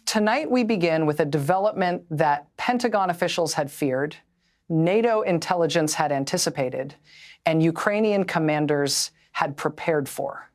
Tonight, we begin with a development that Pentagon officials had feared, NATO intelligence had anticipated, and Ukrainian commanders had prepared for.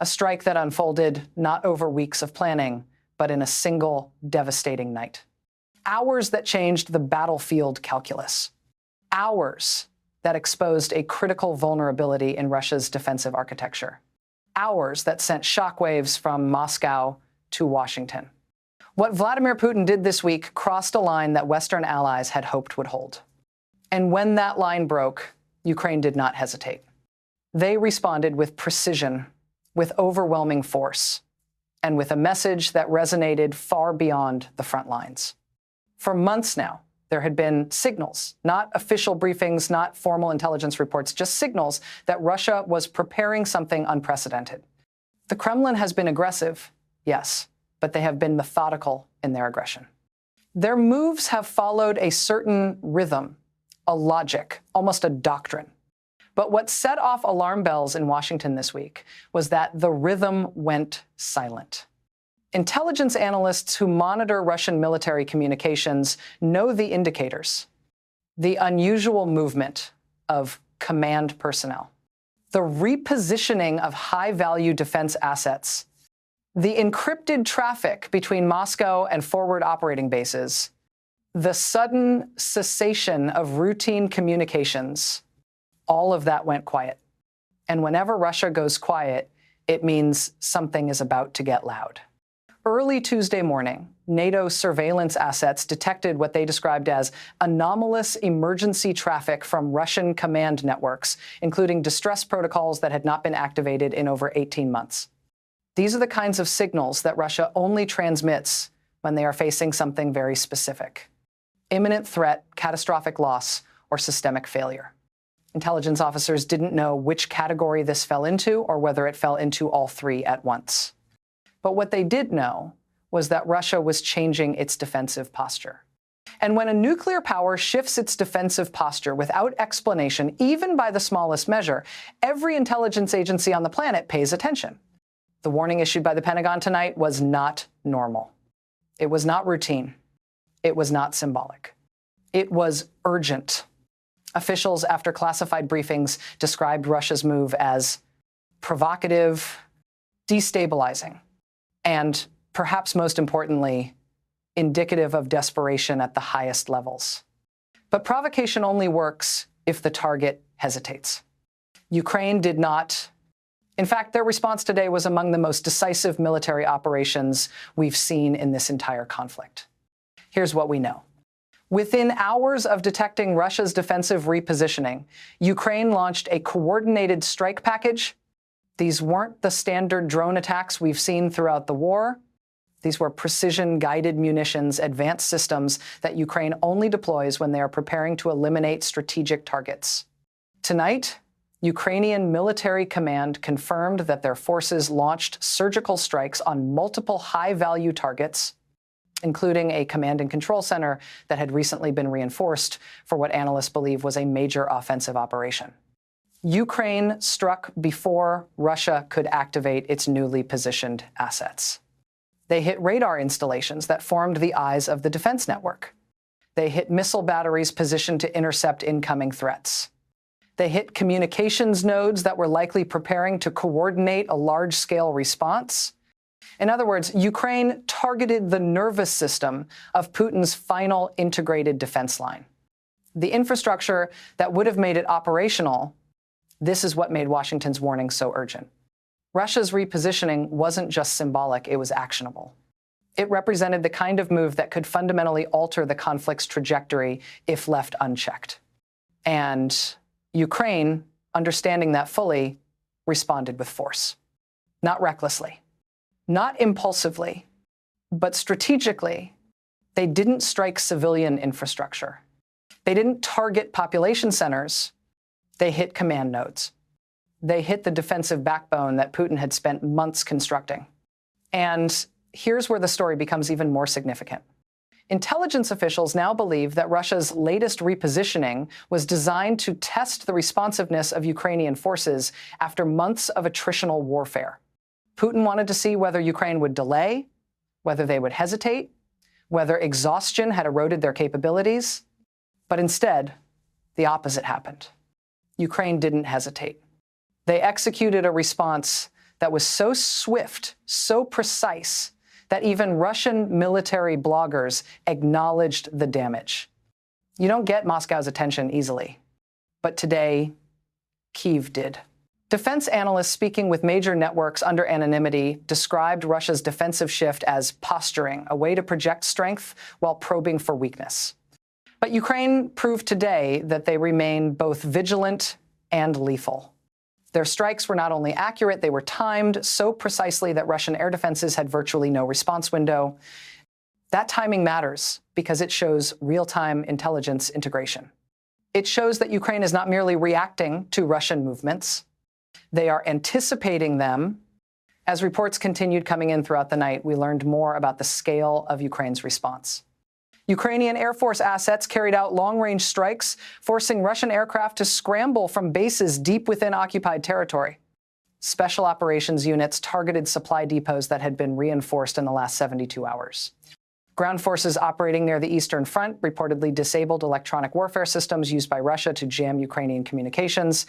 A strike that unfolded not over weeks of planning, but in a single devastating night. Hours that changed the battlefield calculus. Hours that exposed a critical vulnerability in Russia's defensive architecture. Hours that sent shockwaves from Moscow to Washington. What Vladimir Putin did this week crossed a line that Western allies had hoped would hold. And when that line broke, Ukraine did not hesitate. They responded with precision, with overwhelming force, and with a message that resonated far beyond the front lines. For months now, there had been signals, not official briefings, not formal intelligence reports, just signals that Russia was preparing something unprecedented. The Kremlin has been aggressive, yes, but they have been methodical in their aggression. Their moves have followed a certain rhythm, a logic, almost a doctrine. But what set off alarm bells in Washington this week was that the rhythm went silent. Intelligence analysts who monitor Russian military communications know the indicators. The unusual movement of command personnel, the repositioning of high-value defense assets, the encrypted traffic between Moscow and forward operating bases, the sudden cessation of routine communications, all of that went quiet. And whenever Russia goes quiet, it means something is about to get loud. Early Tuesday morning, NATO surveillance assets detected what they described as anomalous emergency traffic from Russian command networks, including distress protocols that had not been activated in over 18 months. These are the kinds of signals that Russia only transmits when they are facing something very specific: imminent threat, catastrophic loss, or systemic failure. Intelligence officers didn't know which category this fell into or whether it fell into all three at once. But what they did know was that Russia was changing its defensive posture. And when a nuclear power shifts its defensive posture without explanation, even by the smallest measure, every intelligence agency on the planet pays attention. The warning issued by the Pentagon tonight was not normal. It was not routine. It was not symbolic. It was urgent. Officials, after classified briefings, described Russia's move as provocative, destabilizing, and, perhaps most importantly, indicative of desperation at the highest levels. But provocation only works if the target hesitates. Ukraine did not. In fact, their response today was among the most decisive military operations we've seen in this entire conflict. Here's what we know. Within hours of detecting Russia's defensive repositioning, Ukraine launched a coordinated strike package. These weren't the standard drone attacks we've seen throughout the war. These were precision-guided munitions, advanced systems that Ukraine only deploys when they are preparing to eliminate strategic targets. Tonight, Ukrainian military command confirmed that their forces launched surgical strikes on multiple high-value targets, including a command and control center that had recently been reinforced for what analysts believe was a major offensive operation. Ukraine struck before Russia could activate its newly positioned assets. They hit radar installations that formed the eyes of the defense network. They hit missile batteries positioned to intercept incoming threats. They hit communications nodes that were likely preparing to coordinate a large-scale response. In other words, Ukraine targeted the nervous system of Putin's final integrated defense line. The infrastructure that would have made it operational. This is what made Washington's warning so urgent. Russia's repositioning wasn't just symbolic, it was actionable. It represented the kind of move that could fundamentally alter the conflict's trajectory if left unchecked. And Ukraine, understanding that fully, responded with force. Not recklessly, not impulsively, but strategically. They didn't strike civilian infrastructure. They didn't target population centers. They hit command nodes. They hit the defensive backbone that Putin had spent months constructing. And here's where the story becomes even more significant. Intelligence officials now believe that Russia's latest repositioning was designed to test the responsiveness of Ukrainian forces after months of attritional warfare. Putin wanted to see whether Ukraine would delay, whether they would hesitate, whether exhaustion had eroded their capabilities. But instead, the opposite happened. Ukraine didn't hesitate. They executed a response that was so swift, so precise, that even Russian military bloggers acknowledged the damage. You don't get Moscow's attention easily. But today, Kyiv did. Defense analysts speaking with major networks under anonymity described Russia's defensive shift as posturing, a way to project strength while probing for weakness. But Ukraine proved today that they remain both vigilant and lethal. Their strikes were not only accurate, they were timed so precisely that Russian air defenses had virtually no response window. That timing matters because it shows real-time intelligence integration. It shows that Ukraine is not merely reacting to Russian movements. They are anticipating them. As reports continued coming in throughout the night, we learned more about the scale of Ukraine's response. Ukrainian Air Force assets carried out long-range strikes, forcing Russian aircraft to scramble from bases deep within occupied territory. Special operations units targeted supply depots that had been reinforced in the last 72 hours. Ground forces operating near the Eastern Front reportedly disabled electronic warfare systems used by Russia to jam Ukrainian communications.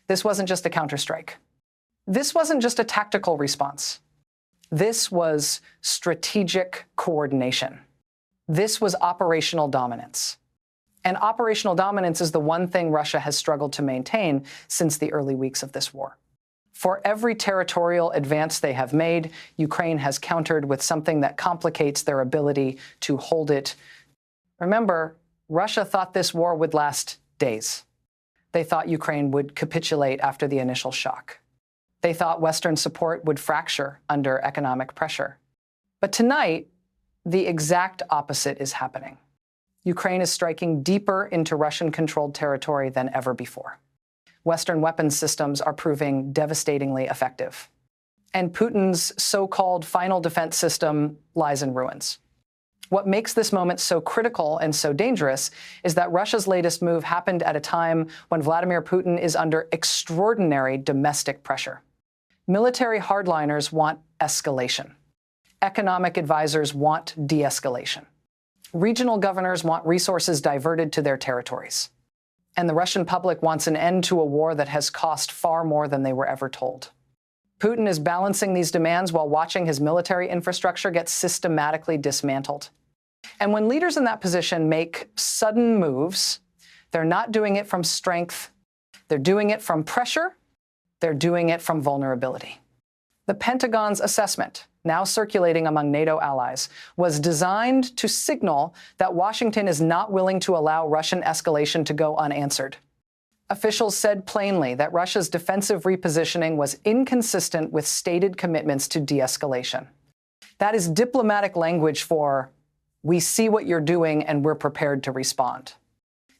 This wasn't just a counterstrike. This wasn't just a tactical response. This was strategic coordination. This was operational dominance. And operational dominance is the one thing Russia has struggled to maintain since the early weeks of this war. For every territorial advance they have made, Ukraine has countered with something that complicates their ability to hold it. Remember, Russia thought this war would last days. They thought Ukraine would capitulate after the initial shock. They thought Western support would fracture under economic pressure. But tonight, the exact opposite is happening. Ukraine is striking deeper into Russian-controlled territory than ever before. Western weapons systems are proving devastatingly effective. And Putin's so-called final defense system lies in ruins. What makes this moment so critical and so dangerous is that Russia's latest move happened at a time when Vladimir Putin is under extraordinary domestic pressure. Military hardliners want escalation. Economic advisors want de-escalation. Regional governors want resources diverted to their territories. And the Russian public wants an end to a war that has cost far more than they were ever told. Putin is balancing these demands while watching his military infrastructure get systematically dismantled. And when leaders in that position make sudden moves, they're not doing it from strength. They're doing it from pressure. They're doing it from vulnerability. The Pentagon's assessment, now circulating among NATO allies, was designed to signal that Washington is not willing to allow Russian escalation to go unanswered. Officials said plainly that Russia's defensive repositioning was inconsistent with stated commitments to de-escalation. That is diplomatic language for, we see what you're doing and we're prepared to respond.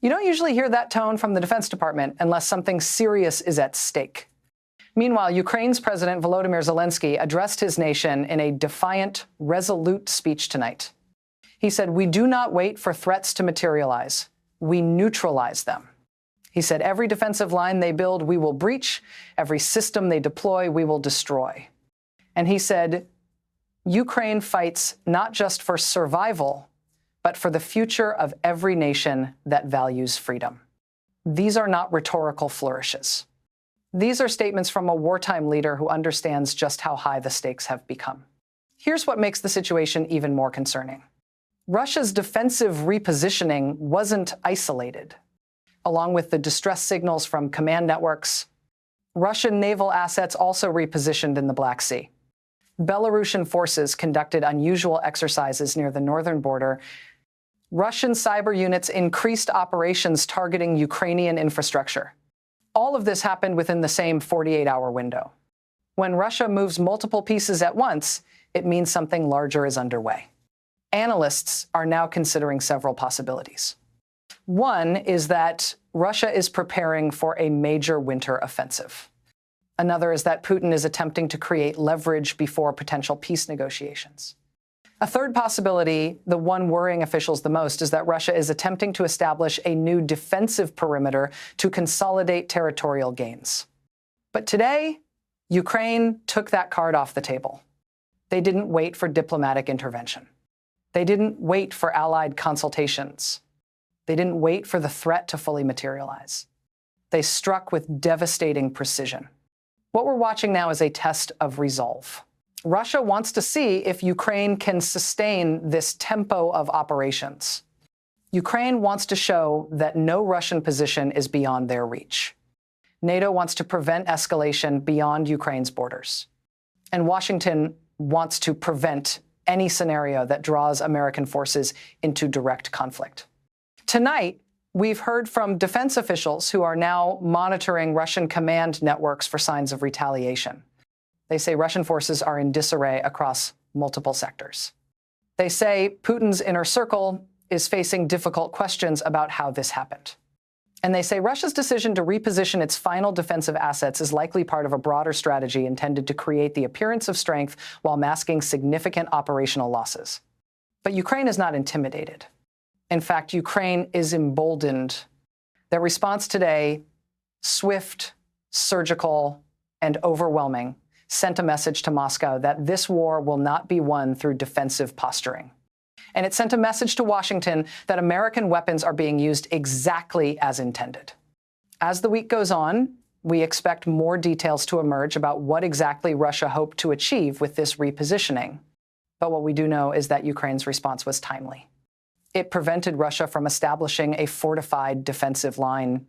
You don't usually hear that tone from the Defense Department unless something serious is at stake. Meanwhile, Ukraine's President Volodymyr Zelensky addressed his nation in a defiant, resolute speech tonight. He said, "We do not wait for threats to materialize. We neutralize them." He said, "Every defensive line they build, we will breach. Every system they deploy, we will destroy." And he said, "Ukraine fights not just for survival, but for the future of every nation that values freedom." These are not rhetorical flourishes. These are statements from a wartime leader who understands just how high the stakes have become. Here's what makes the situation even more concerning. Russia's defensive repositioning wasn't isolated. Along with the distress signals from command networks, Russian naval assets also repositioned in the Black Sea. Belarusian forces conducted unusual exercises near the northern border. Russian cyber units increased operations targeting Ukrainian infrastructure. All of this happened within the same 48-hour window. When Russia moves multiple pieces at once, it means something larger is underway. Analysts are now considering several possibilities. One is that Russia is preparing for a major winter offensive. Another is that Putin is attempting to create leverage before potential peace negotiations. A third possibility, the one worrying officials the most, is that Russia is attempting to establish a new defensive perimeter to consolidate territorial gains. But today, Ukraine took that card off the table. They didn't wait for diplomatic intervention. They didn't wait for allied consultations. They didn't wait for the threat to fully materialize. They struck with devastating precision. What we're watching now is a test of resolve. Russia wants to see if Ukraine can sustain this tempo of operations. Ukraine wants to show that no Russian position is beyond their reach. NATO wants to prevent escalation beyond Ukraine's borders. And Washington wants to prevent any scenario that draws American forces into direct conflict. Tonight, we've heard from defense officials who are now monitoring Russian command networks for signs of retaliation. They say Russian forces are in disarray across multiple sectors. They say Putin's inner circle is facing difficult questions about how this happened. And they say Russia's decision to reposition its final defensive assets is likely part of a broader strategy intended to create the appearance of strength while masking significant operational losses. But Ukraine is not intimidated. In fact, Ukraine is emboldened. Their response today, swift, surgical, and overwhelming, sent a message to Moscow that this war will not be won through defensive posturing. And it sent a message to Washington that American weapons are being used exactly as intended. As the week goes on, we expect more details to emerge about what exactly Russia hoped to achieve with this repositioning. But what we do know is that Ukraine's response was timely. It prevented Russia from establishing a fortified defensive line.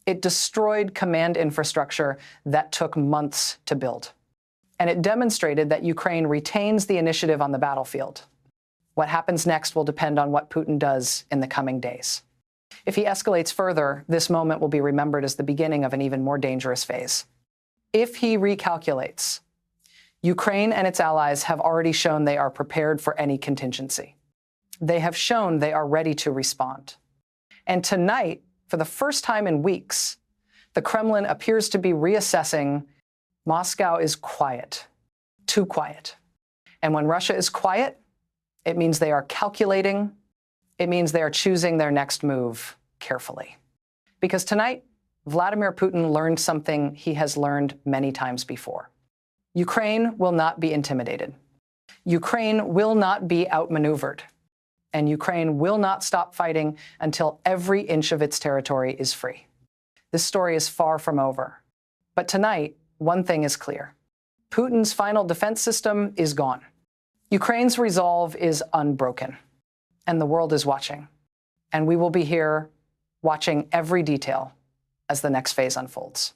It destroyed command infrastructure that took months to build. And it demonstrated that Ukraine retains the initiative on the battlefield. What happens next will depend on what Putin does in the coming days. If he escalates further, this moment will be remembered as the beginning of an even more dangerous phase. If he recalculates, Ukraine and its allies have already shown they are prepared for any contingency. They have shown they are ready to respond. And tonight, for the first time in weeks, the Kremlin appears to be reassessing Moscow is quiet, too quiet. And when Russia is quiet, it means they are calculating. It means they are choosing their next move carefully. Because tonight, Vladimir Putin learned something he has learned many times before. Ukraine will not be intimidated. Ukraine will not be outmaneuvered. And Ukraine will not stop fighting until every inch of its territory is free. This story is far from over. But tonight, one thing is clear. Putin's final defense system is gone. Ukraine's resolve is unbroken, and the world is watching. And we will be here watching every detail as the next phase unfolds.